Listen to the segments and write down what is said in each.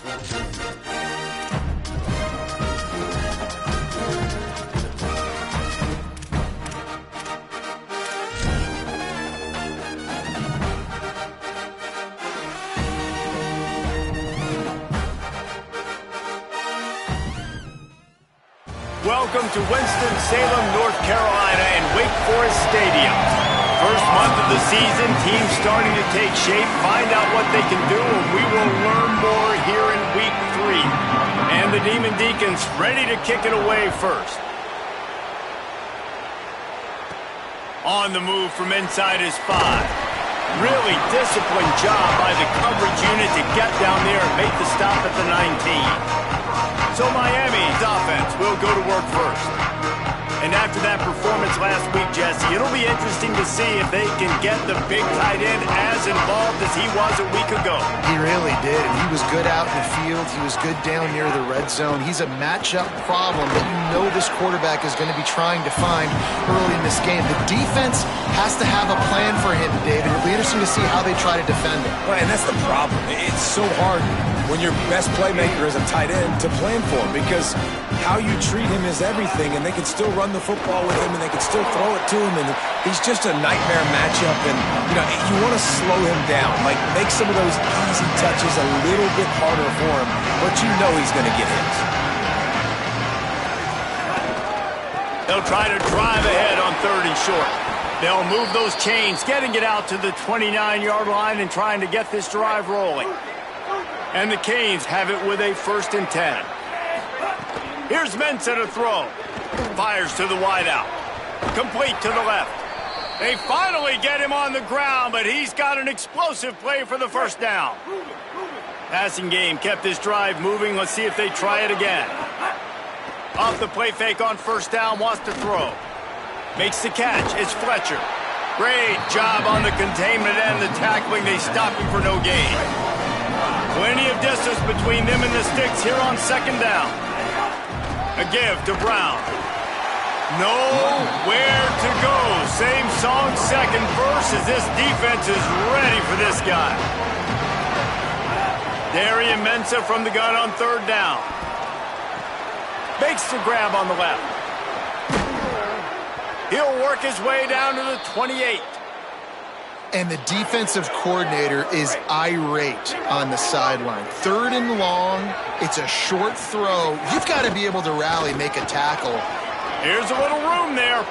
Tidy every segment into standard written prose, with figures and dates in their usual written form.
Welcome to Winston-Salem, North Carolina and Wake Forest Stadium. First month of the season, teams starting to take shape, find out what they can do, and we will learn more here in Week 3. And the Demon Deacons ready to kick it away first. On the move from inside is 5. Really disciplined job by the coverage unit to get down there and make the stop at the 19. So Miami's offense will go to work first. And after that performance last week, Jesse, it'll be interesting to see if they can get the big tight end as involved as he was a week ago. He really did, and he was good out in the field. He was good down near the red zone. He's a matchup problem that you know this quarterback is going to be trying to find early in this game. The defense has to have a plan for him, David. It'll be interesting to see how they try to defend him. Right, and that's the problem. It's so hard when your best playmaker is a tight end to plan for him, because how you treat him is everything, and they can still run the football with him, and they can still throw it to him, and he's just a nightmare matchup. And you want to slow him down, like make some of those easy touches a little bit harder for him, but you know he's going to get hits. They'll try to drive ahead on 3rd and short. They'll move those chains, getting it out to the 29-yard line and trying to get this drive rolling. And the Canes have it with a 1st and 10. Here's Mensah to throw. Fires to the wideout. Complete to the left. They finally get him on the ground, but he's got an explosive play for the 1st down. Passing game kept this drive moving. Let's see if they try it again. Off the play fake on 1st down, wants to throw. Makes the catch. It's Fletcher. Great job on the containment and the tackling. They stop him for no gain. Plenty of distance between them and the sticks here on 2nd down. A give to Brown. Nowhere to go. Same song, 2nd verse, as this defense is ready for this guy. Darian Mensah from the gun on 3rd down. Makes the grab on the left. He'll work his way down to the 28. And the defensive coordinator is irate on the sideline. 3rd and long. It's a short throw. You've got to be able to rally, make a tackle. Here's a little room there.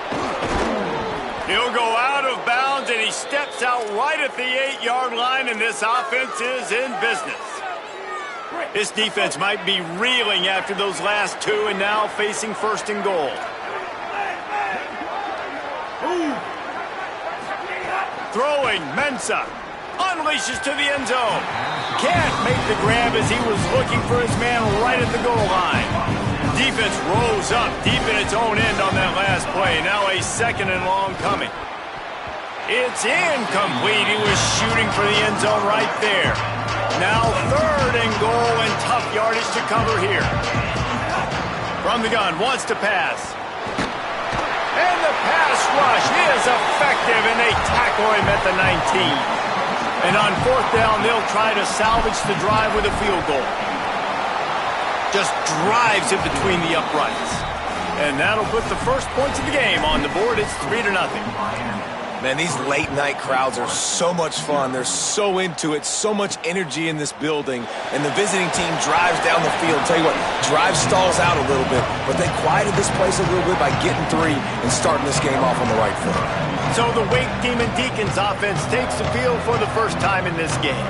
He'll go out of bounds, and he steps out right at the 8-yard line, and this offense is in business. This defense might be reeling after those last 2 and now facing 1st and goal. Throwing, Mensah unleashes to the end zone. Can't make the grab as he was looking for his man right at the goal line. Defense rose up deep in its own end on that last play. Now a 2nd and long coming. It's incomplete. He was shooting for the end zone right there. Now 3rd and goal and tough yardage to cover here. From the gun, wants to pass. And the pass rush is effective, and they tackle him at the 19. And on 4th down, they'll try to salvage the drive with a field goal. Just drives it between the uprights. And that'll put the first points of the game on the board. It's 3-0. Man, these late-night crowds are so much fun. They're so into it, so much energy in this building. And the visiting team drives down the field. Tell you what, drive stalls out a little bit, but they quieted this place a little bit by getting 3 and starting this game off on the right foot. So the Wake Demon Deacons offense takes the field for the first time in this game.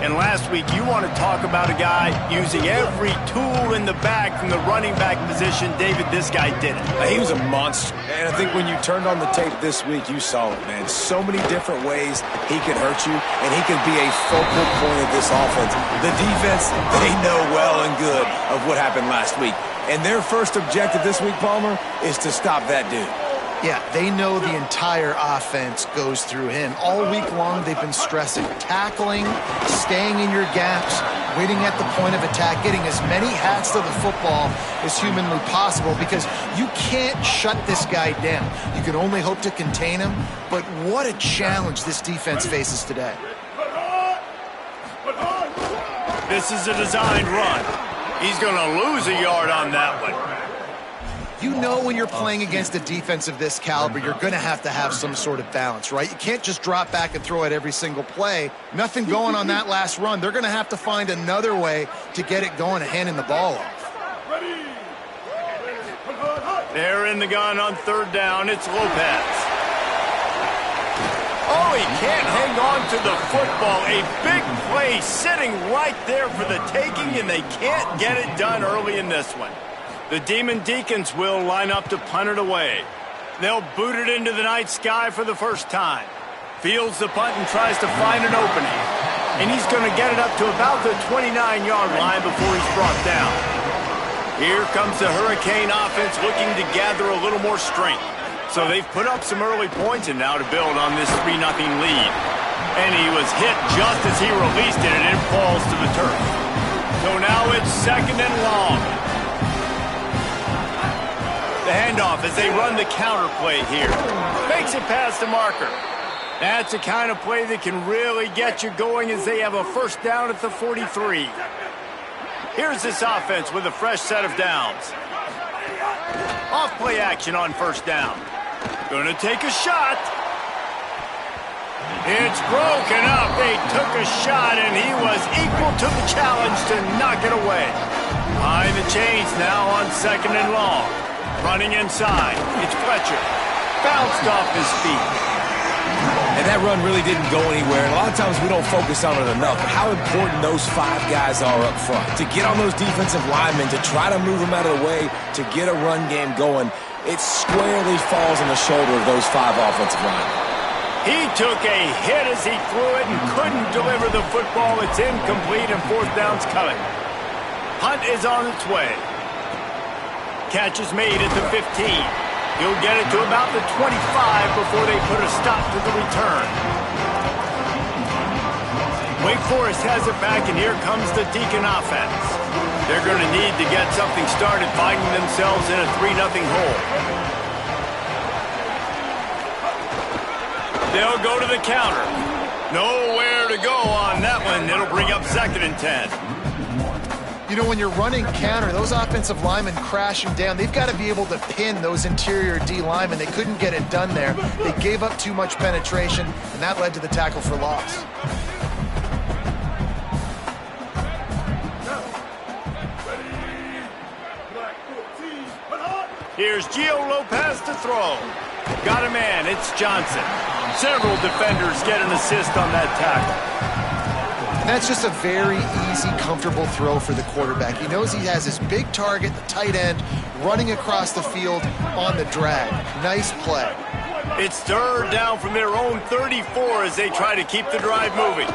And last week, you want to talk about a guy using every tool in the bag from the running back position. David, this guy did it. He was a monster. And I think when you turned on the tape this week, you saw it, man. So many different ways he could hurt you, and he could be a focal point of this offense. The defense, they know well and good of what happened last week. And their first objective this week, Palmer, is to stop that dude. Yeah, they know the entire offense goes through him. All week long, they've been stressing tackling, staying in your gaps, waiting at the point of attack, getting as many hats to the football as humanly possible, because you can't shut this guy down. You can only hope to contain him, but what a challenge this defense faces today. This is a designed run. He's going to lose a yard on that one. You know when you're playing against a defense of this caliber, you're going to have some sort of balance, right? You can't just drop back and throw it every single play. Nothing going on that last run. They're going to have to find another way to get it going and handing the ball off. They're in the gun on third down. It's Lopez. Oh, he can't hang on to the football. A big play sitting right there for the taking, and they can't get it done early in this one. The Demon Deacons will line up to punt it away. They'll boot it into the night sky for the first time. Fields the punt and tries to find an opening. And he's going to get it up to about the 29-yard line before he's brought down. Here comes the Hurricane offense looking to gather a little more strength. So they've put up some early points and now to build on this 3-0 lead. And he was hit just as he released it, and it falls to the turf. So now it's second and long. The handoff as they run the counter play here. Makes it past the marker. That's the kind of play that can really get you going as they have a first down at the 43. Here's this offense with a fresh set of downs. Off play action on first down. Gonna take a shot. It's broken up. They took a shot, and he was equal to the challenge to knock it away. Behind the chains now on second and long. Running inside. It's Fletcher. Bounced off his feet. And that run really didn't go anywhere. And a lot of times we don't focus on it enough. But how important those 5 guys are up front. To get on those defensive linemen, to try to move them out of the way, to get a run game going, it squarely falls on the shoulder of those 5 offensive linemen. He took a hit as he threw it and couldn't deliver the football. It's incomplete, and fourth down's coming. Hunt is on its way. Catch is made at the 15. He'll get it to about the 25 before they put a stop to the return. Wake Forest has it back, and here comes the Deacon offense. They're going to need to get something started, finding themselves in a 3-0 hole. They'll go to the counter. Nowhere to go on that one. It'll bring up second and 10. You know, when you're running counter, those offensive linemen crashing down, they've got to be able to pin those interior D linemen. They couldn't get it done there. They gave up too much penetration, and that led to the tackle for loss. Here's Gio Lopez to throw. Got a man, it's Johnson. Several defenders get an assist on that tackle. That's just a very easy, comfortable throw for the quarterback. He knows he has his big target, the tight end, running across the field on the drag. Nice play. It's third down from their own 34 as they try to keep the drive moving.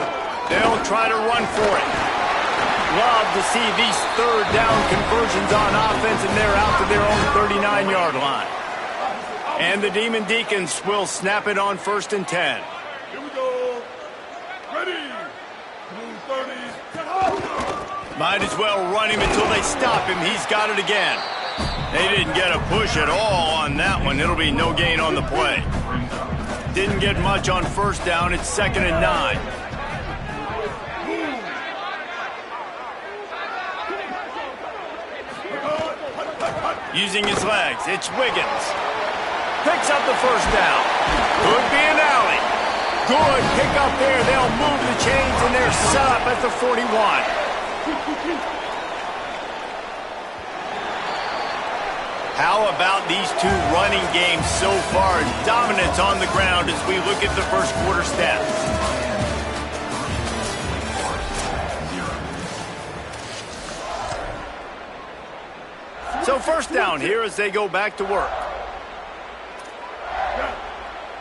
They'll try to run for it. Love to see these third down conversions on offense, and they're out to their own 39-yard line. And the Demon Deacons will snap it on first and 10. Here we go. Ready. Might as well run him until they stop him. He's got it again. They didn't get a push at all on that one. It'll be no gain on the play. Didn't get much on first down. It's second and 9. Using his legs, it's Wiggins. Picks up the first down. Could be an alley. Good pick up there. They'll move the chains, and they're set up at the 41. How about these two running games so far? Dominance on the ground as we look at the first quarter stats. So first down here as they go back to work.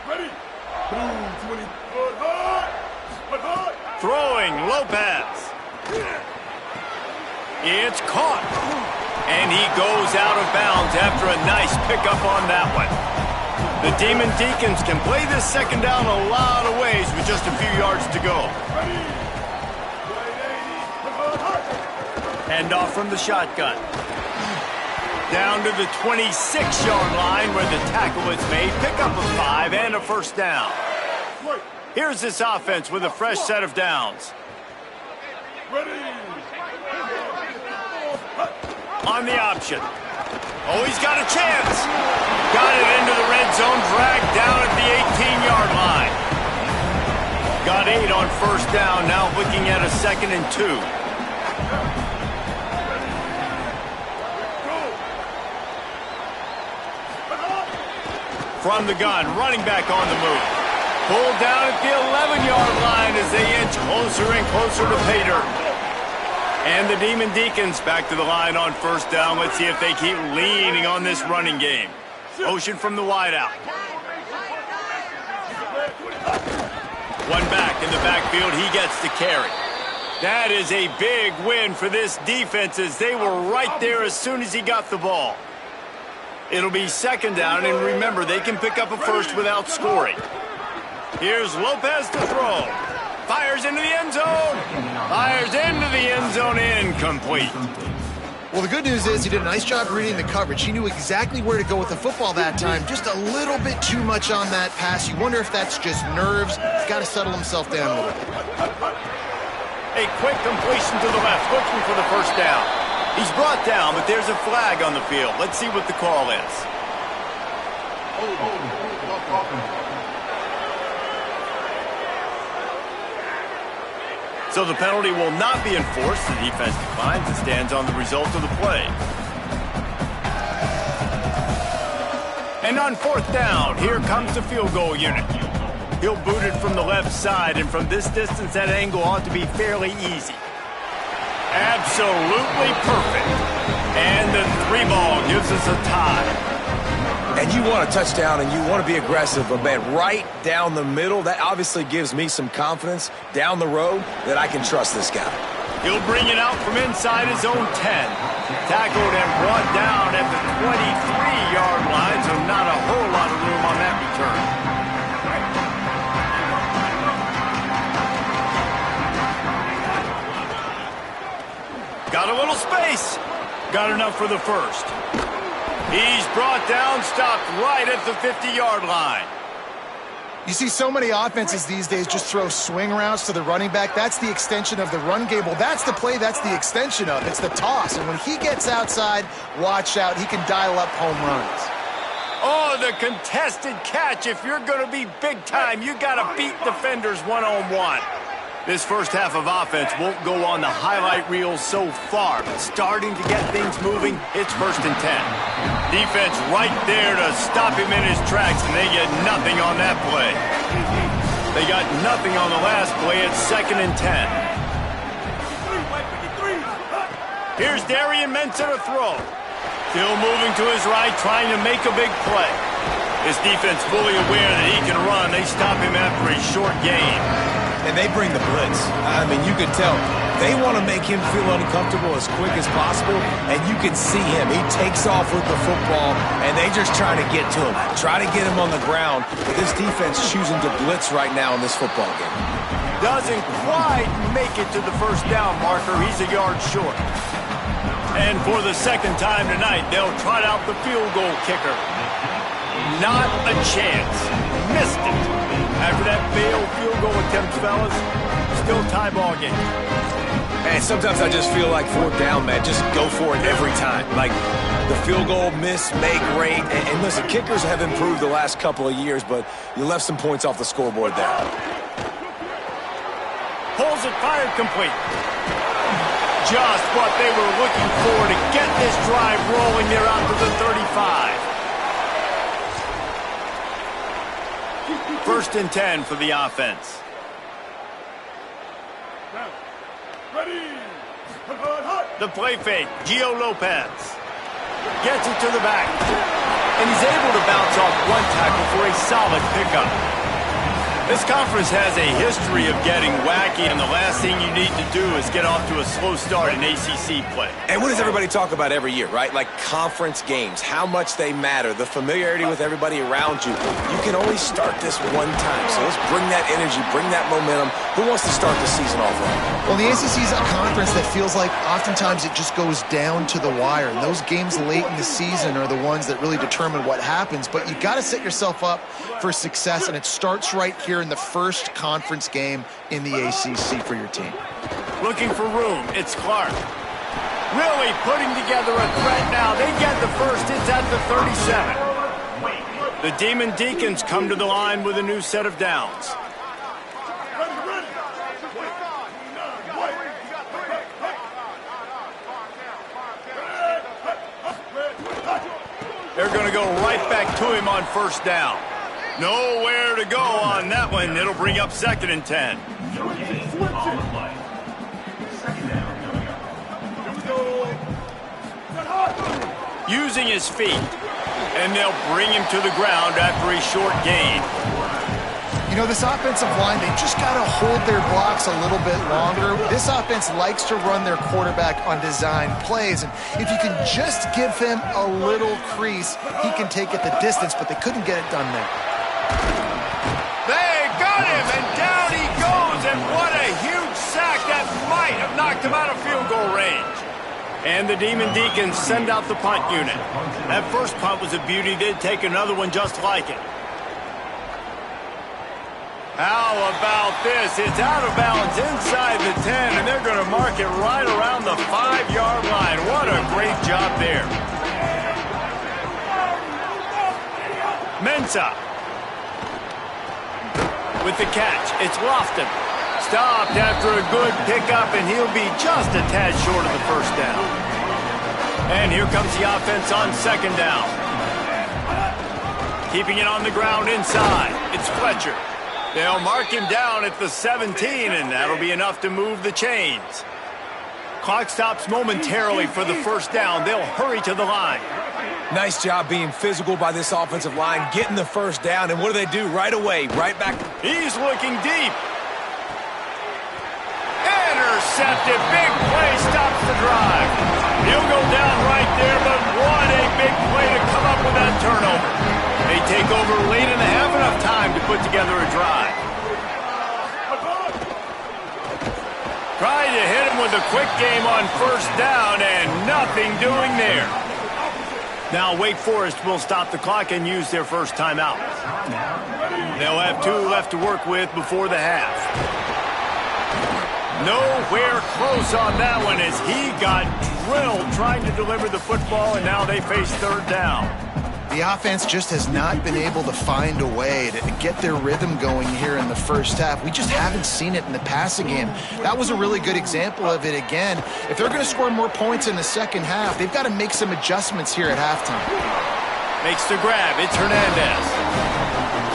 Ready. Throwing, Lopez. It's caught. And he goes out of bounds after a nice pickup on that one. The Demon Deacons can play this second down a lot of ways with just a few yards to go. Hand off from the shotgun. Down to the 26-yard line where the tackle is made. Pick up a 5 and a first down. Here's this offense with a fresh set of downs. Ready. run the option. Oh, he's got a chance. Got it into the red zone, dragged down at the 18-yard line. Got 8 on first down, now looking at a 2nd and 2. From the gun, running back on the move. Pulled down at the 11-yard line as they inch closer and closer to pay dirt. And the Demon Deacons back to the line on first down. Let's see if they keep leaning on this running game. Ocean from the wideout. One back in the backfield. He gets the carry. That is a big win for this defense as they were right there as soon as he got the ball. It'll be 2nd down, and remember, they can pick up a first without scoring. Here's Lopez to throw. Fires into the end zone. Fires into the end zone, incomplete. Well, the good news is he did a nice job reading the coverage. He knew exactly where to go with the football that time. Just a little bit too much on that pass. You wonder if that's just nerves. He's got to settle himself down a little bit. A quick completion to the left, looking for the first down. He's brought down, but there's a flag on the field. Let's see what the call is. So the penalty will not be enforced. The defense declines and stands on the result of the play. And on 4th down, here comes the field goal unit. He'll boot it from the left side, and from this distance, that angle ought to be fairly easy. Absolutely perfect. And the 3-ball gives us a tie. And you want a touchdown and you want to be aggressive, but man, right down the middle, that obviously gives me some confidence down the road that I can trust this guy. He'll bring it out from inside his own 10. Tackled and brought down at the 23-yard line, so not a whole lot of room on that return. Got a little space. Got enough for the first. He's brought down, stopped right at the 50-yard line. You see so many offenses these days just throw swing routes to the running back. That's the extension of the run game. Well, that's the play that's the extension of. It's the toss. And when he gets outside, watch out. He can dial up home runs. Oh, the contested catch. If you're going to be big time, you got to beat defenders one-on-one. This first half of offense won't go on the highlight reel so far, but starting to get things moving, it's 1st and 10. Defense right there to stop him in his tracks, and they get nothing on that play. They got nothing on the last play. It's 2nd and 10. Here's Darian Mensah to throw. Still moving to his right, trying to make a big play. This defense fully aware that he can run. They stop him after a short gain. And they bring the blitz. I mean, you can tell. They want to make him feel uncomfortable as quick as possible, and you can see him. He takes off with the football, and they just try to get to him. Try to get him on the ground, but this defense choosing to blitz right now in this football game. Doesn't quite make it to the first down marker. He's a yard short. And for the 2nd time tonight, they'll trot out the field goal kicker. Not a chance. Missed it. After that failed field goal attempt, fellas, still tie ball game. Man, sometimes I just feel like 4th down, man. Just go for it every time. Like the field goal miss, make rate. And listen, kickers have improved the last couple of years, but you left some points off the scoreboard there. Pulls it, fired complete. Just what they were looking for to get this drive rolling. They're out to the 35. 1st and 10 for the offense. Ready. The play fake, Gio Lopez. Gets it to the back. And he's able to bounce off one tackle for a solid pickup. This conference has a history of getting wacky, and the last thing you need to do is get off to a slow start in ACC play. And what does everybody talk about every year, right? Like conference games, how much they matter, the familiarity with everybody around you. You can only start this one time, so let's bring that energy, bring that momentum. Who wants to start the season off right? Well, the ACC is a conference that feels like oftentimes it just goes down to the wire. And those games late in the season are the ones that really determine what happens. But you got to set yourself up for success, and it starts right here in the first conference game in the ACC for your team. Looking for room, it's Clark. Really putting together a threat now. They get the first. It's at the 37. The Demon Deacons come to the line with a new set of downs. They're going to go right back to him on first down. Nowhere to go on that one. It'll bring up 2nd and 10. Using his feet. And they'll bring him to the ground after a short gain. You know, this offensive line, they just got to hold their blocks a little bit longer. This offense likes to run their quarterback on design plays, and if you can just give him a little crease, he can take it the distance, but they couldn't get it done there. They got him, and down he goes, and what a huge sack that might have knocked him out of field goal range. And the Demon Deacons send out the punt unit. That first punt was a beauty. They'd take another one just like it. How about this? It's out of bounds inside the 10, and they're going to mark it right around the 5-yard line. What a great job there. Mensah with the catch. It's Lofton. Stopped after a good pickup, and he'll be just a tad short of the first down. And here comes the offense on 2nd down. Keeping it on the ground inside. It's Fletcher. They'll mark him down at the 17, and that'll be enough to move the chains. Clock stops momentarily for the first down. They'll hurry to the line. Nice job being physical by this offensive line, getting the first down, and what do? Right away, right back. He's looking deep. Intercepted. Big play stops the drive. He'll go down right there, but what a big play to come up with that turnover. They take over late in the half, enough time to put together a drive. Trying to hit him with a quick game on first down, and nothing doing there. Now Wake Forest will stop the clock and use their first timeout. They'll have 2 left to work with before the half. Nowhere close on that one as he got drilled trying to deliver the football, and now they face 3rd down. The offense just has not been able to find a way to get their rhythm going here in the first half. We just haven't seen it in the passing game. That was a really good example of it again. If they're going to score more points in the second half, they've got to make some adjustments here at halftime. Makes the grab. It's Hernandez.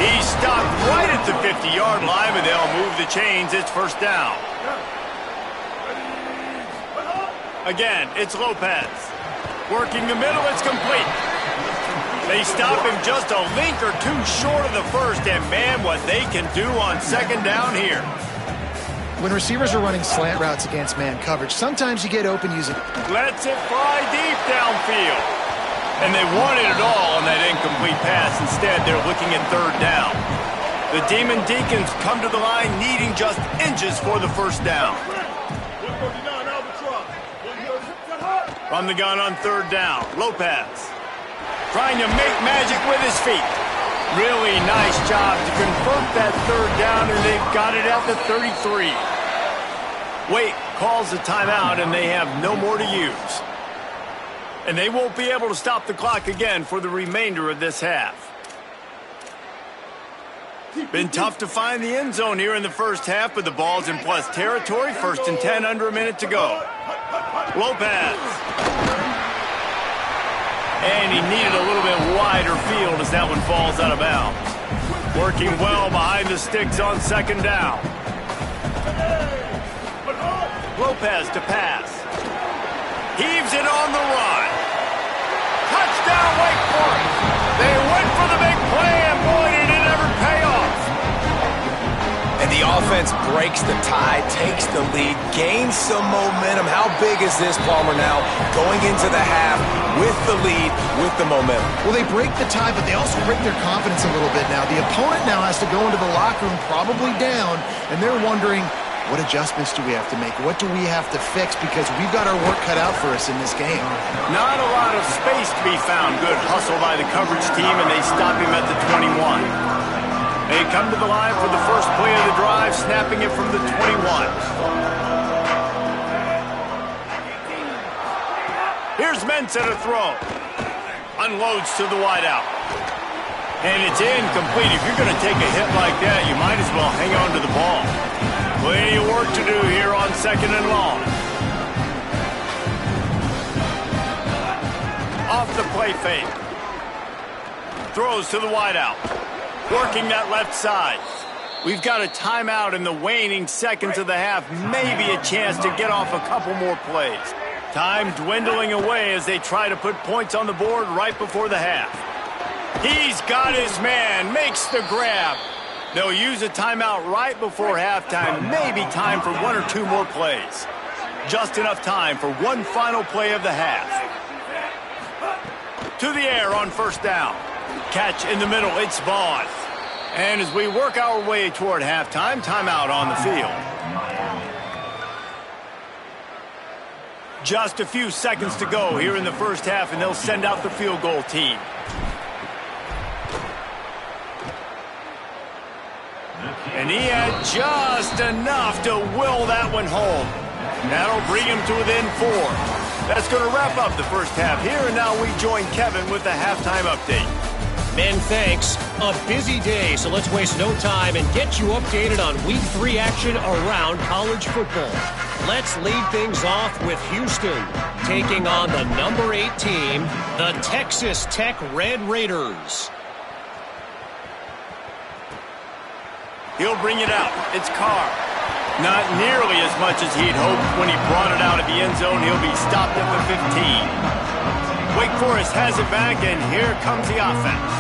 He stopped right at the 50-yard line, but they'll move the chains. It's first down. Again, it's Lopez. Working the middle, it's complete. They stop him just a link or 2 short of the first, and man, what they can do on 2nd down here. When receivers are running slant routes against man coverage, sometimes you get open using... Lets it fly deep downfield. And they wanted it all on that incomplete pass. Instead, they're looking at 3rd down. The Demon Deacons come to the line needing just inches for the first down. From the gun on 3rd down, Lopez. Trying to make magic with his feet. Really nice job to convert that 3rd down, and they've got it at the 33. Wake calls a timeout, and they have no more to use. And they won't be able to stop the clock again for the remainder of this half. Been tough to find the end zone here in the first half, but the ball's in plus territory. 1st and 10, under a minute to go. Lopez. And he needed a little bit wider field as that one falls out of bounds. Working well behind the sticks on 2nd down. Lopez to pass. Heaves it on the run. Touchdown, Wake Forest. They went for the big play, and boy, did it ever pay off. And the offense breaks the tie, takes the lead, gains some momentum. How big is this, Palmer, now going into the half with the lead, with the momentum? Well, they break the tie, but they also break their confidence a little bit now. The opponent now has to go into the locker room probably down, and they're wondering, what adjustments do we have to make? What do we have to fix? Because we've got our work cut out for us in this game. Not a lot of space to be found. Good hustle by the coverage team, and they stop him at the 21. They come to the line for the first play of the drive, snapping it from the 21. Here's Mensah to throw. Unloads to the wideout. And it's incomplete. If you're going to take a hit like that, you might as well hang on to the ball. Plenty of work to do here on 2nd and long. Off the play fake. Throws to the wideout. Working that left side. We've got a timeout in the waning seconds of the half. Maybe a chance to get off a couple more plays. Time dwindling away as they try to put points on the board right before the half. He's got his man. Makes the grab. They'll use a timeout right before halftime. Maybe time for 1 or 2 more plays. Just enough time for one final play of the half. To the air on 1st down. Catch in the middle. It's Vaughn. And as we work our way toward halftime, timeout on the field. Just a few seconds to go here in the first half, and they'll send out the field goal team. And he had just enough to will that one home. That'll bring him to within 4. That's going to wrap up the first half here, and now we join Kevin with the halftime update. Ben, thanks. A busy day, so let's waste no time and get you updated on Week 3 action around college football. Let's lead things off with Houston, taking on the number 8 team, the Texas Tech Red Raiders. He'll bring it out. It's Carr. Not nearly as much as he'd hoped when he brought it out of the end zone. He'll be stopped at the 15. Wake Forest has it back, and here comes the offense.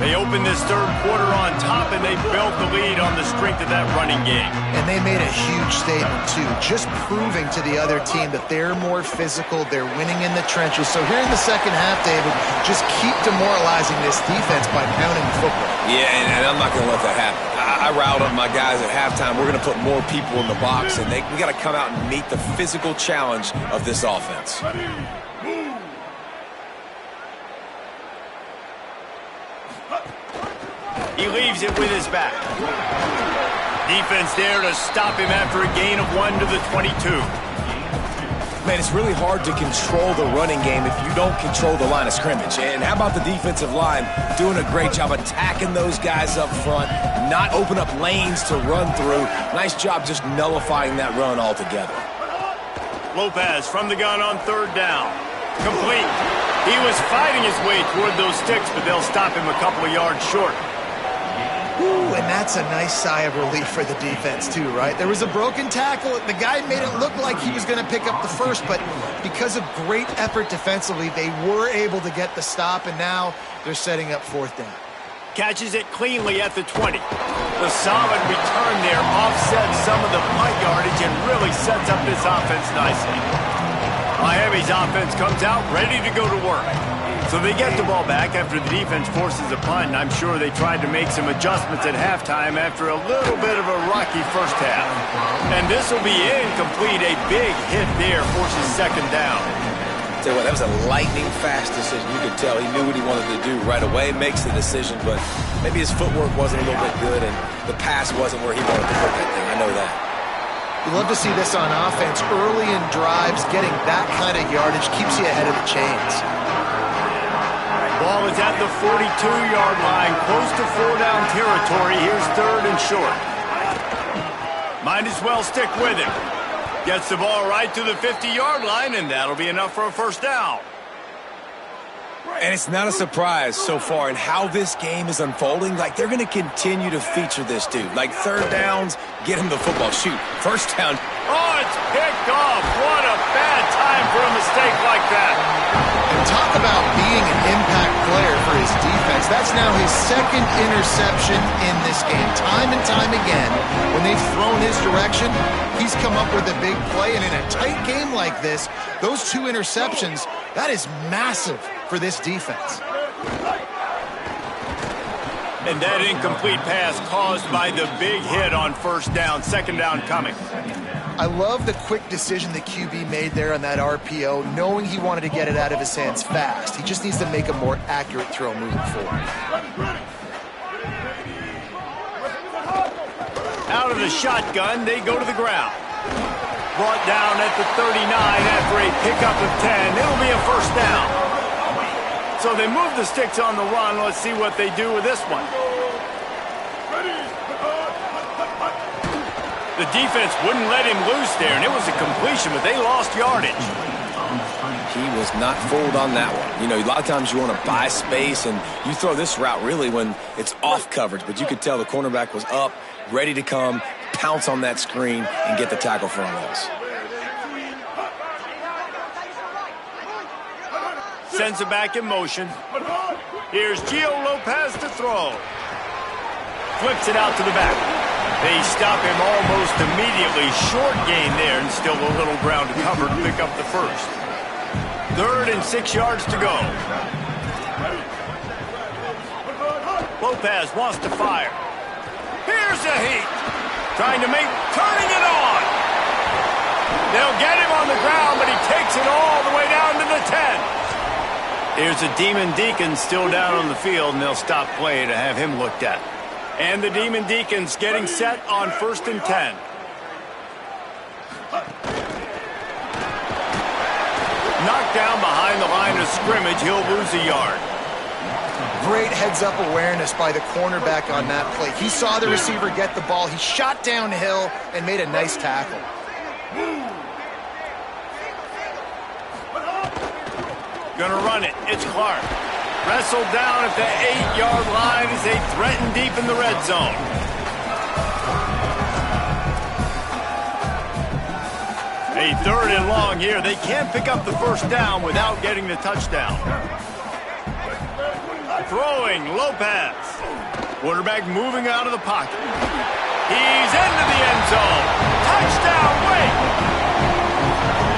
They open this third quarter on top, and they built the lead on the strength of that running game. And they made a huge statement, too, just proving to the other team that they're more physical, they're winning in the trenches. So here in the second half, David, just keep demoralizing this defense by pounding the football. Yeah, and I'm not going to let that happen. I riled up my guys at halftime. We're going to put more people in the box, and we got to come out and meet the physical challenge of this offense. He leaves it with his back. Defense there to stop him after a gain of 1 to the 22. Man, it's really hard to control the running game if you don't control the line of scrimmage. And how about the defensive line doing a great job attacking those guys up front, not open up lanes to run through. Nice job just nullifying that run altogether. Lopez from the gun on 3rd down. Complete. He was fighting his way toward those sticks, but they'll stop him a couple of yards short. Ooh, and that's a nice sigh of relief for the defense, too, right? There was a broken tackle. The guy made it look like he was going to pick up the first, but because of great effort defensively, they were able to get the stop, and now they're setting up 4th down. Catches it cleanly at the 20. The solid return there offsets some of the punt yardage and really sets up this offense nicely. Miami's offense comes out ready to go to work. So they get the ball back after the defense forces a punt, and I'm sure they tried to make some adjustments at halftime after a little bit of a rocky first half. And this will be incomplete. A big hit there forces 2nd down. Tell you what, that was a lightning-fast decision. You could tell he knew what he wanted to do right away. Makes the decision, but maybe his footwork wasn't a little bit good, and the pass wasn't where he wanted to put that thing. I know that. You love to see this on offense. Early in drives, getting that kind of yardage keeps you ahead of the chains. Ball is at the 42-yard line, close to 4-down territory. Here's 3rd and short. Might as well stick with him. Gets the ball right to the 50-yard line, and that'll be enough for a 1st down. And it's not a surprise so far in how this game is unfolding. Like, they're going to continue to feature this dude. Like, 3rd downs, get him the football. Shoot, 1st down. Oh, it's picked off. What a bad time for a mistake like that. And talk about being an impact player for his defense. That's now his 2nd interception in this game. Time and time again, when they've thrown his direction, he's come up with a big play. And in a tight game like this, those 2 interceptions, that is massive for this defense. And that incomplete pass caused by the big hit on 1st down. 2nd down coming. I love the quick decision the QB made there on that RPO, knowing he wanted to get it out of his hands fast. He just needs to make a more accurate throw moving forward. Out of the shotgun, they go to the ground. brought down at the 39 after a pickup of 10. It'll be a first down. So they move the sticks on the run. Let's see what they do with this one. The defense wouldn't let him loose there, and it was a completion, but they lost yardage. He was not fooled on that one. You know, a lot of times you want to buy space, and you throw this route really when it's off coverage, but you could tell the cornerback was up, ready to come, pounce on that screen, and get the tackle for a loss. Sends it back in motion. Here's Gio Lopez to throw. Flips it out to the back. They stop him almost immediately. Short gain there, and still a little ground to cover to pick up the first. 3rd and 6 yards to go. Lopez wants to fire. Here's a heat. Turning it on. They'll get him on the ground, but he takes it all the way down to the 10. Here's a Demon Deacon still down on the field, and they'll stop play to have him looked at. And the Demon Deacons getting set on 1st and 10. Knocked down behind the line of scrimmage. He'll lose a yard. Great heads-up awareness by the cornerback on that play. He saw the receiver get the ball. He shot downhill and made a nice tackle. Gonna run it. It's Clark. Wrestled down at the 8-yard line as they threaten deep in the red zone. A 3rd and long here. They can't pick up the first down without getting the touchdown. Throwing Lopez. Quarterback moving out of the pocket. He's into the end zone. Touchdown, Wake!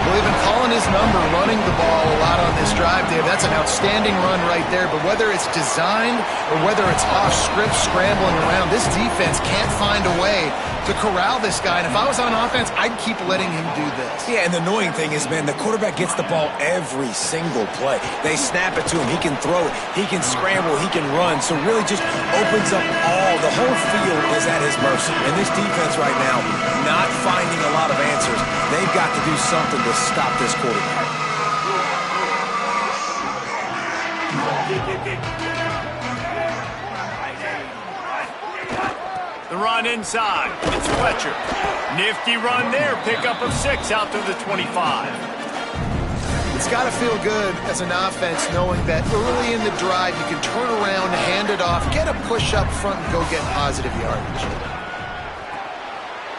Well, they've been calling his number, running the ball a lot on this drive, Dave. That's an outstanding run right there. But whether it's designed or whether it's off script, scrambling around, this defense can't find a way to corral this guy. And if I was on offense, I'd keep letting him do this. Yeah, and the annoying thing is, man, the quarterback gets the ball every single play. They snap it to him. He can throw it. He can scramble. He can run. So really just opens up the whole field is at his mercy. And this defense right now, not finding a lot of answers. They've got to do something to stop this quarterback. The run inside. It's Fletcher. Nifty run there. Pickup of 6 out to the 25. It's got to feel good as an offense knowing that early in the drive you can turn around, hand it off, get a push up front, and go get positive yardage.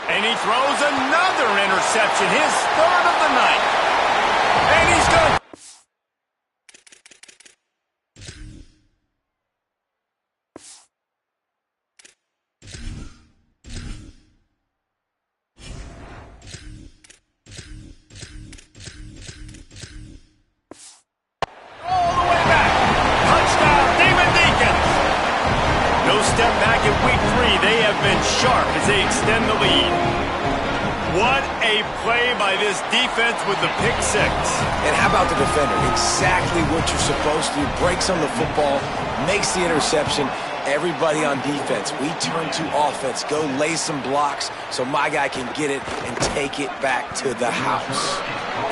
And he throws another interception, his 3rd of the night. And he's good. All the way back. Touchdown, Demon Deacons. No step back in week 3. They have been sharp as they extend the lead. What a play by this defense with the pick 6. And how about the defender? Exactly what you're supposed to do. Breaks on the football, makes the interception. Everybody on defense, we turn to offense. Go lay some blocks so my guy can get it and take it back to the house.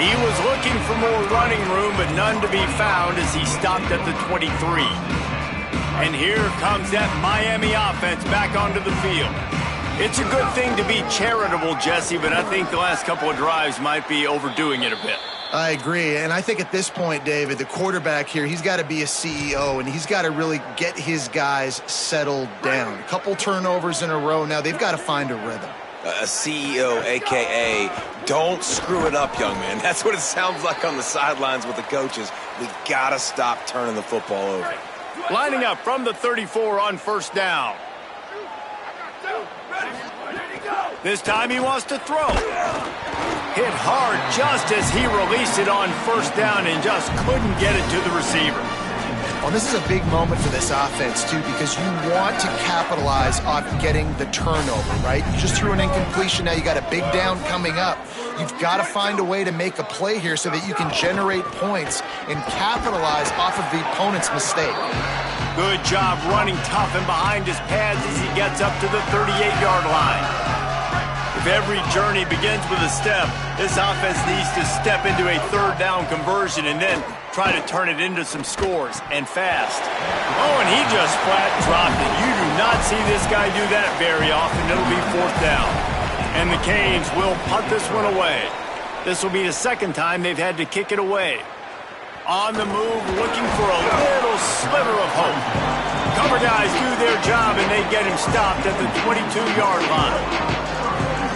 He was looking for more running room, but none to be found as he stopped at the 23. And here comes that Miami offense back onto the field. It's a good thing to be charitable, Jesse, but I think the last couple of drives might be overdoing it a bit. I agree, and I think at this point, David, the quarterback here, he's got to be a CEO, and he's got to really get his guys settled down. A couple turnovers in a row now. They've got to find a rhythm. A CEO, a.k.a. don't screw it up, young man. That's what it sounds like on the sidelines with the coaches. We got to stop turning the football over. Lining up from the 34 on 1st down. This time he wants to throw. Hit hard just as he released it on 1st down and just couldn't get it to the receiver. Well, this is a big moment for this offense, too, because you want to capitalize on getting the turnover, right? You just threw an incompletion. Now you got a big down coming up. You've got to find a way to make a play here so that you can generate points and capitalize off of the opponent's mistake. Good job running tough and behind his pads as he gets up to the 38-yard line. If every journey begins with a step, this offense needs to step into a third down conversion and then try to turn it into some scores, and fast. Oh, and he just flat dropped it. You do not see this guy do that very often. It'll be fourth down. And the Canes will punt this one away. This will be the second time they've had to kick it away. On the move, looking for a little sliver of hope. Cover guys do their job, and they get him stopped at the 22-yard line.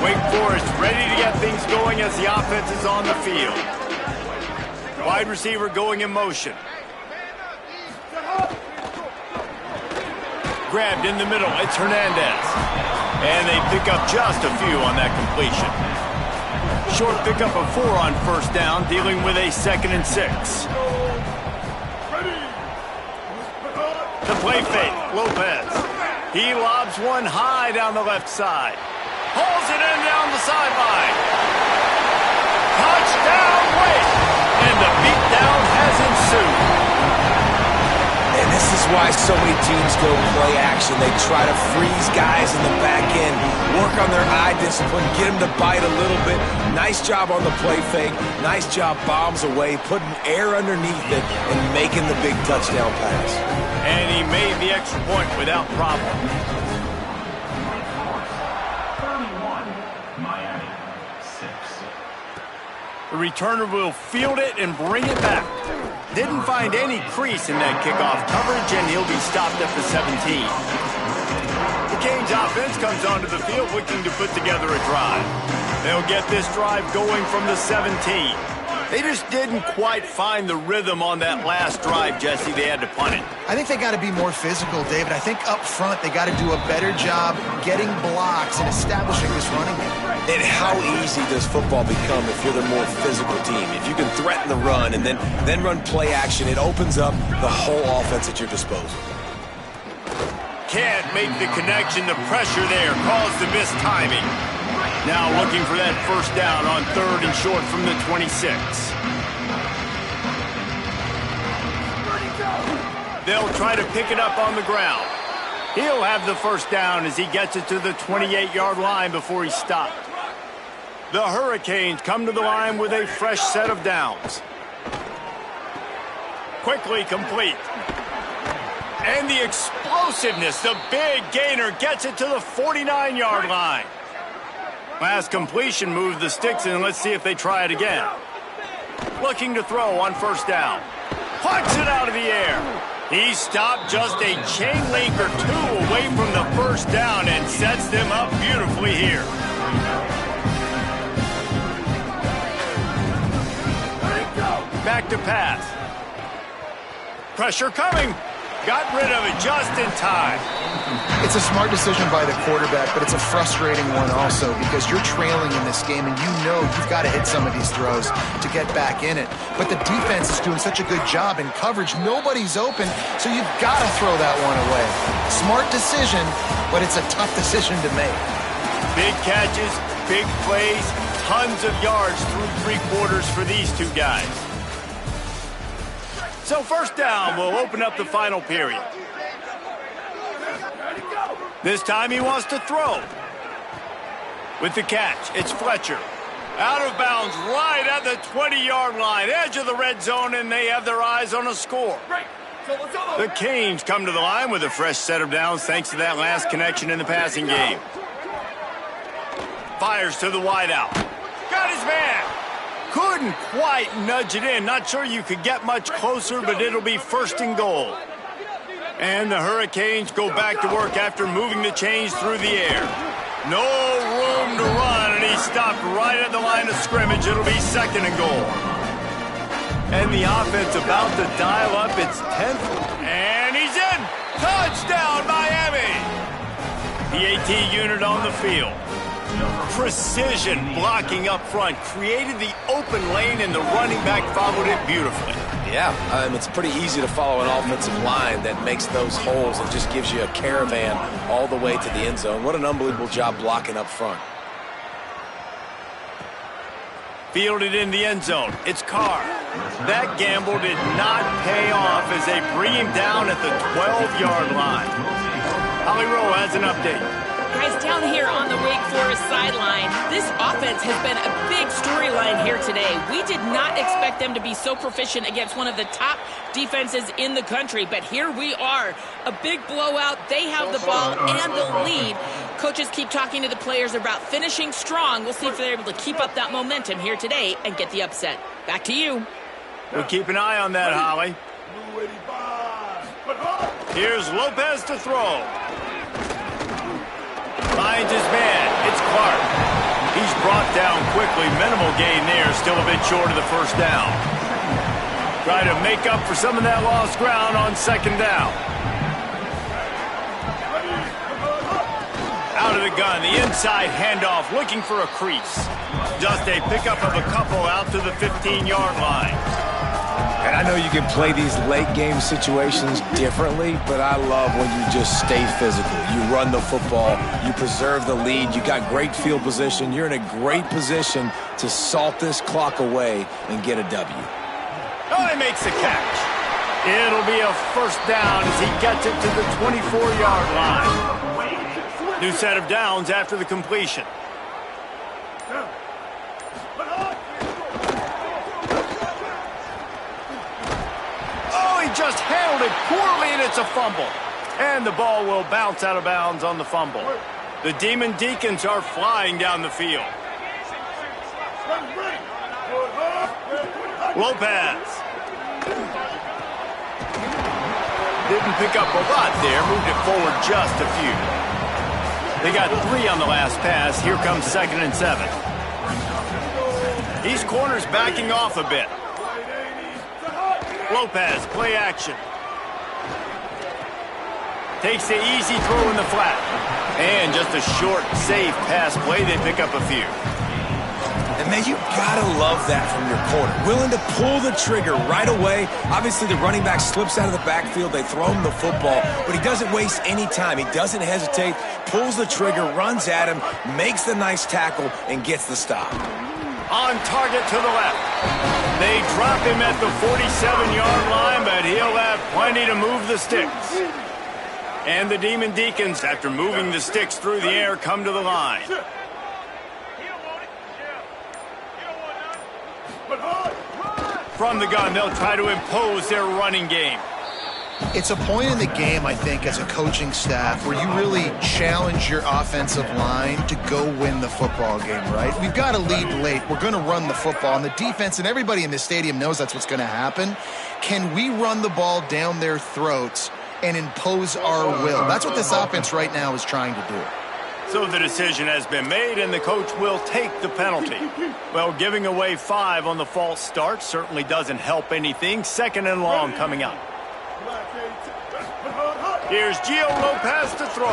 Wake Forest ready to get things going as the offense is on the field. Wide receiver going in motion. Grabbed in the middle. It's Hernandez. And they pick up just a few on that completion. Short pickup of 4 on first down, dealing with a 2nd and 6. The play fake, Lopez. He lobs one high down the left side. Hauls it in down the sideline. Touchdown, Wake! And the beatdown has ensued. And this is why so many teams go play action. They try to freeze guys in the back end, work on their eye discipline, get them to bite a little bit. Nice job on the play fake. Nice job bombs away, putting air underneath it and making the big touchdown pass. And he made the extra point without problem. 31, Miami, 6. The returner will field it and bring it back. Didn't find any crease in that kickoff coverage, and he'll be stopped at the 17. The Canes offense comes onto the field looking to put together a drive. They'll get this drive going from the 17. They just didn't quite find the rhythm on that last drive, Jesse. They had to punt it. I think they got to be more physical, David. I think up front they got to do a better job getting blocks and establishing this running game. And how easy does football become if you're the more physical team? If you can threaten the run and then run play action, it opens up the whole offense at your disposal. Can't make the connection. The pressure there caused the missed timing. Now looking for that first down on 3rd and short from the 26. They'll try to pick it up on the ground. He'll have the first down as he gets it to the 28-yard line before he's stopped. The Hurricanes come to the line with a fresh set of downs. Quickly complete. And the explosiveness, the big gainer gets it to the 49-yard line. Last completion moved the sticks, and let's see if they try it again. Looking to throw on first down. Puts it out of the air. He stopped just a chain link or 2 away from the first down and sets them up beautifully here. Back to pass. Pressure coming. Got rid of it just in time. It's a smart decision by the quarterback, but it's a frustrating one also because you're trailing in this game and you know you've got to hit some of these throws to get back in it. But the defense is doing such a good job in coverage. Nobody's open, so you've got to throw that one away. Smart decision, but it's a tough decision to make. Big catches, big plays, tons of yards through 3 quarters for these two guys. So first down will open up the final period. This time he wants to throw. With the catch, it's Fletcher. Out of bounds right at the 20-yard line, edge of the red zone, and they have their eyes on a score. The Canes come to the line with a fresh set of downs thanks to that last connection in the passing game. Fires to the wideout. Got his man. Couldn't quite nudge it in. Not sure you could get much closer, but it'll be 1st and goal. And the Hurricanes go back to work after moving the chains through the air. No room to run, and he stopped right at the line of scrimmage. It'll be 2nd and goal. And the offense about to dial up its 10th. And he's in. Touchdown, Miami. The AT unit on the field. Precision blocking up front created the open lane, and the running back followed it beautifully. Yeah, it's pretty easy to follow an offensive line that makes those holes and just gives you a caravan all the way to the end zone. What an unbelievable job blocking up front. Fielded in the end zone. It's Carr. That gamble did not pay off as they bring him down at the 12-yard line. Holly Rowe has an update. Guys, down here on the Wake Forest sideline, this offense has been a big storyline here today. We did not expect them to be so proficient against one of the top defenses in the country, but here we are. A big blowout. They have the ball and the lead. Coaches keep talking to the players about finishing strong. We'll see if they're able to keep up that momentum here today and get the upset. Back to you. We'll keep an eye on that, Holly. Here's Lopez to throw. Finds his man. It's Clark. He's brought down quickly. Minimal gain there. Still a bit short of the first down. Try to make up for some of that lost ground on second down. Out of the gun. The inside handoff. Looking for a crease. Just a pickup of a couple out to the 15-yard line. And I know you can play these late-game situations differently, but I love when you just stay physical. You run the football, you preserve the lead, you got great field position. You're in a great position to salt this clock away and get a W. Oh, he makes the catch. It'll be a first down as he gets it to the 24-yard line. New set of downs after the completion. Just handled it poorly, and it's a fumble. And the ball will bounce out of bounds on the fumble. The Demon Deacons are flying down the field. Lopez. Didn't pick up a lot there. Moved it forward just a few. They got 3 on the last pass. Here comes 2nd and 7. These corners backing off a bit. Lopez, play action. Takes the easy throw in the flat. And just a short, safe pass play. They pick up a few. And, man, you got to love that from your corner. Willing to pull the trigger right away. Obviously, the running back slips out of the backfield. They throw him the football, but he doesn't waste any time. He doesn't hesitate, pulls the trigger, runs at him, makes the nice tackle, and gets the stop. On target to the left. They drop him at the 47-yard line, but he'll have plenty to move the sticks. And the Demon Deacons, after moving the sticks through the air, come to the line. From the gun, they'll try to impose their running game. It's a point in the game, I think, as a coaching staff where you really challenge your offensive line to go win the football game, right? We've got to lead late. We're going to run the football. And the defense and everybody in this stadium knows that's what's going to happen. Can we run the ball down their throats and impose our will? That's what this offense right now is trying to do. So the decision has been made, and the coach will take the penalty. Well, giving away 5 on the false start certainly doesn't help anything. 2nd and long coming up. Here's Gio Lopez to throw.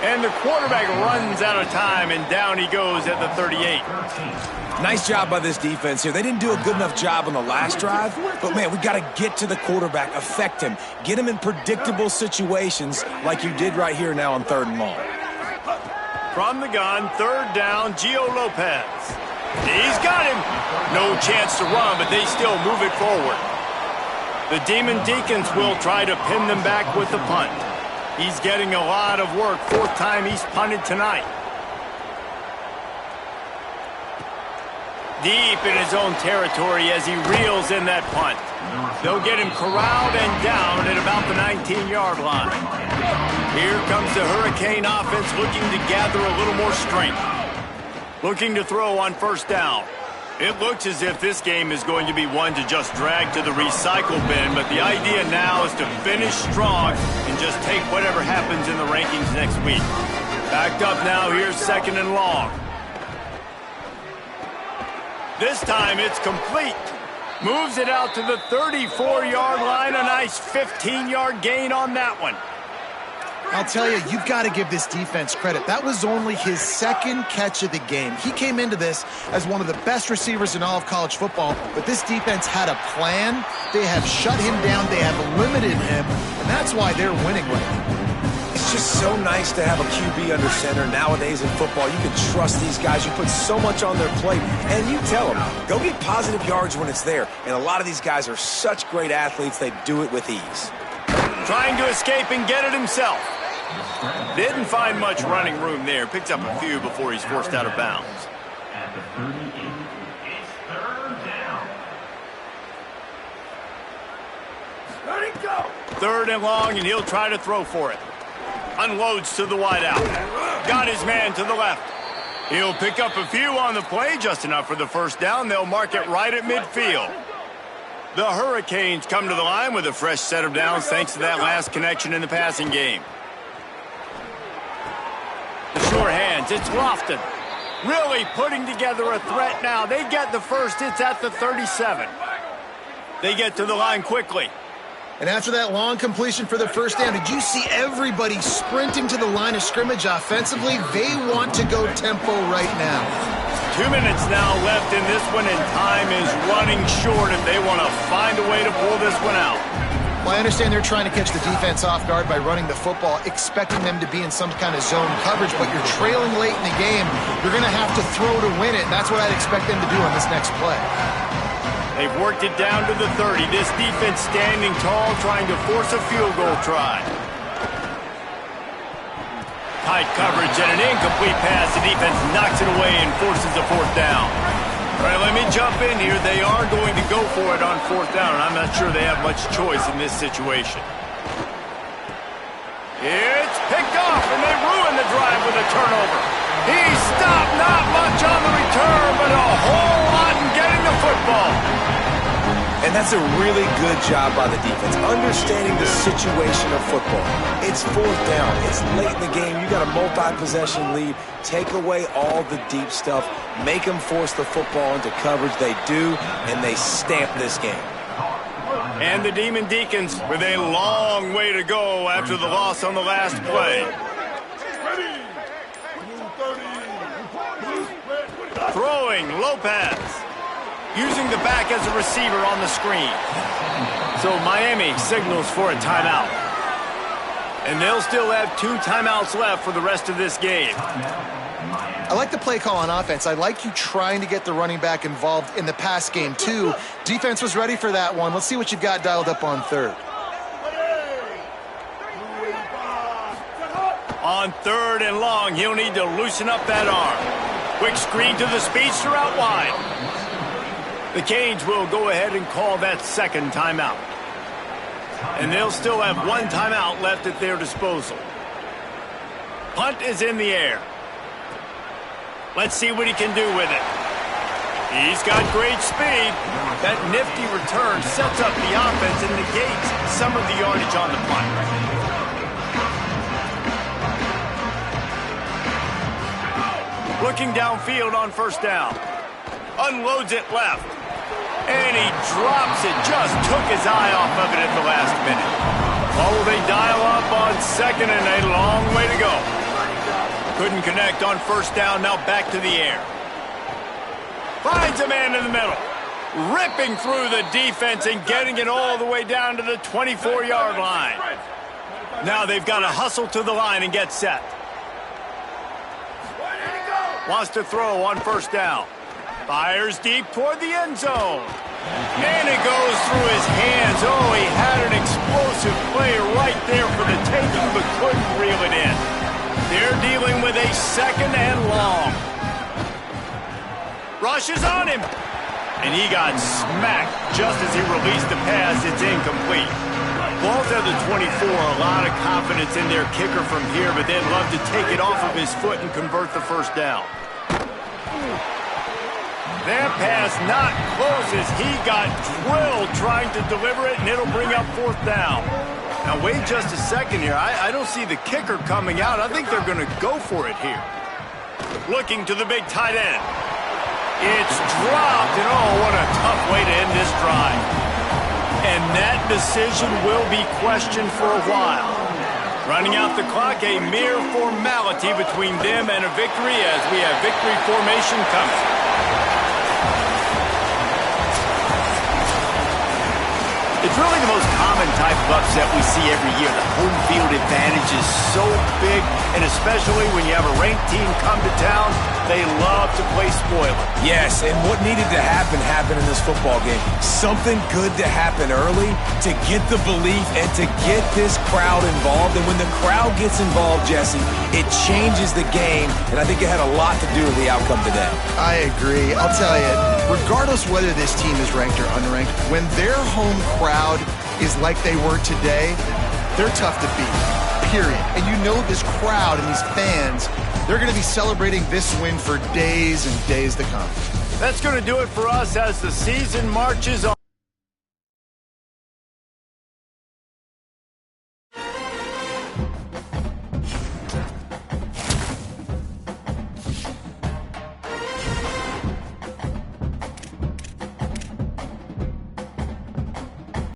And the quarterback runs out of time, and down he goes at the 38. Nice job by this defense here. They didn't do a good enough job on the last drive, but, man, we got to get to the quarterback, affect him, get him in predictable situations like you did right here now on 3rd and long. From the gun, 3rd down, Gio Lopez. He's got him. No chance to run, but they still move it forward. The Demon Deacons will try to pin them back with the punt. He's getting a lot of work. 4th time he's punted tonight. Deep in his own territory as he reels in that punt. They'll get him corralled and down at about the 19-yard line. Here comes the Hurricane offense looking to gather a little more strength. Looking to throw on 1st down. It looks as if this game is going to be one to just drag to the recycle bin, but the idea now is to finish strong and just take whatever happens in the rankings next week. Backed up now, here's 2nd and long. This time it's complete. Moves it out to the 34-yard line, a nice 15-yard gain on that one. I'll tell you, you've got to give this defense credit. That was only his 2nd catch of the game. He came into this as one of the best receivers in all of college football, but this defense had a plan. They have shut him down. They have limited him, and that's why they're winning right now. It's just so nice to have a QB under center. Nowadays in football, you can trust these guys. You put so much on their plate, and you tell them, go get positive yards when it's there. And a lot of these guys are such great athletes, they do it with ease. Trying to escape and get it himself. Didn't find much running room there. Picked up a few before he's forced out of bounds. At the 38, it's third down. Let it go. Third and long, and he'll try to throw for it. Unloads to the wideout. Got his man to the left. He'll pick up a few on the play, just enough for the first down. They'll mark it right at midfield. The Hurricanes come to the line with a fresh set of downs thanks to that last connection in the passing game. The sure hands, it's Lofton. Really putting together a threat now. They get the first, it's at the 37. They get to the line quickly. And after that long completion for the first down, did you see everybody sprinting to the line of scrimmage offensively? They want to go tempo right now. 2 minutes now left in this one, and time is running short if they want to find a way to pull this one out. Well, I understand they're trying to catch the defense off guard by running the football, expecting them to be in some kind of zone coverage, but you're trailing late in the game. You're going to have to throw to win it, and that's what I'd expect them to do on this next play. They've worked it down to the 30. This defense standing tall, trying to force a field goal try. Tight coverage and an incomplete pass. The defense knocks it away and forces a fourth down. All right, let me jump in here. They are going to go for it on fourth down, and I'm not sure they have much choice in this situation. It's picked off, and they ruin the drive with a turnover. He stopped, not much on the return, but a whole lot in getting the football. And that's a really good job by the defense, understanding the situation of football. It's fourth down. It's late in the game. You got a multi-possession lead. Take away all the deep stuff. Make them force the football into coverage. They do, and they stamp this game. And the Demon Deacons with a long way to go after the loss on the last play. Throwing, Lopez. Using the back as a receiver on the screen. So Miami signals for a timeout. And they'll still have 2 timeouts left for the rest of this game. I like the play call on offense. I like you trying to get the running back involved in the pass game, too. Defense was ready for that one. Let's see what you've got dialed up on third. On third and long, he'll need to loosen up that arm. Quick screen to the speedster out wide. The Canes will go ahead and call that second timeout. And they'll still have 1 timeout left at their disposal. Punt is in the air. Let's see what he can do with it. He's got great speed. That nifty return sets up the offense and negates some of the yardage on the punt. Looking downfield on first down. Unloads it left. And he drops it. Just took his eye off of it at the last minute. Well, will they dial up on second and a long way to go? Couldn't connect on first down. Now back to the air. Finds a man in the middle. Ripping through the defense and getting it all the way down to the 24-yard line. Now they've got to hustle to the line and get set. Wants to throw on first down. Fires deep toward the end zone. And it goes through his hands. Oh, he had an explosive play right there for the taking, but couldn't reel it in. They're dealing with a second and long. Rushes on him. And he got smacked just as he released the pass. It's incomplete. Ball's at the 24. A lot of confidence in their kicker from here, but they'd love to take it off of his foot and convert the first down. That pass not close as he got drilled trying to deliver it, and it'll bring up fourth down. Now, wait just a second here. I don't see the kicker coming out. I think they're going to go for it here. Looking to the big tight end. It's dropped, and oh, what a tough way to end this drive. And that decision will be questioned for a while. Running out the clock, a mere formality between them and a victory as we have victory formation coming. It's really the most common type of upset we see every year. The home field advantage is so big, and especially when you have a ranked team come to town, They love to play spoiler. Yes, and what needed to happen happened in this football game. Something good to happen early to get the belief and to get this crowd involved. And when the crowd gets involved, Jesse, it changes the game, and I think it had a lot to do with the outcome today. I agree. I'll tell you, regardless whether this team is ranked or unranked, when their home crowd is like they were today, they're tough to beat, period. And you know this crowd and these fans, they're going to be celebrating this win for days and days to come. That's going to do it for us as the season marches on.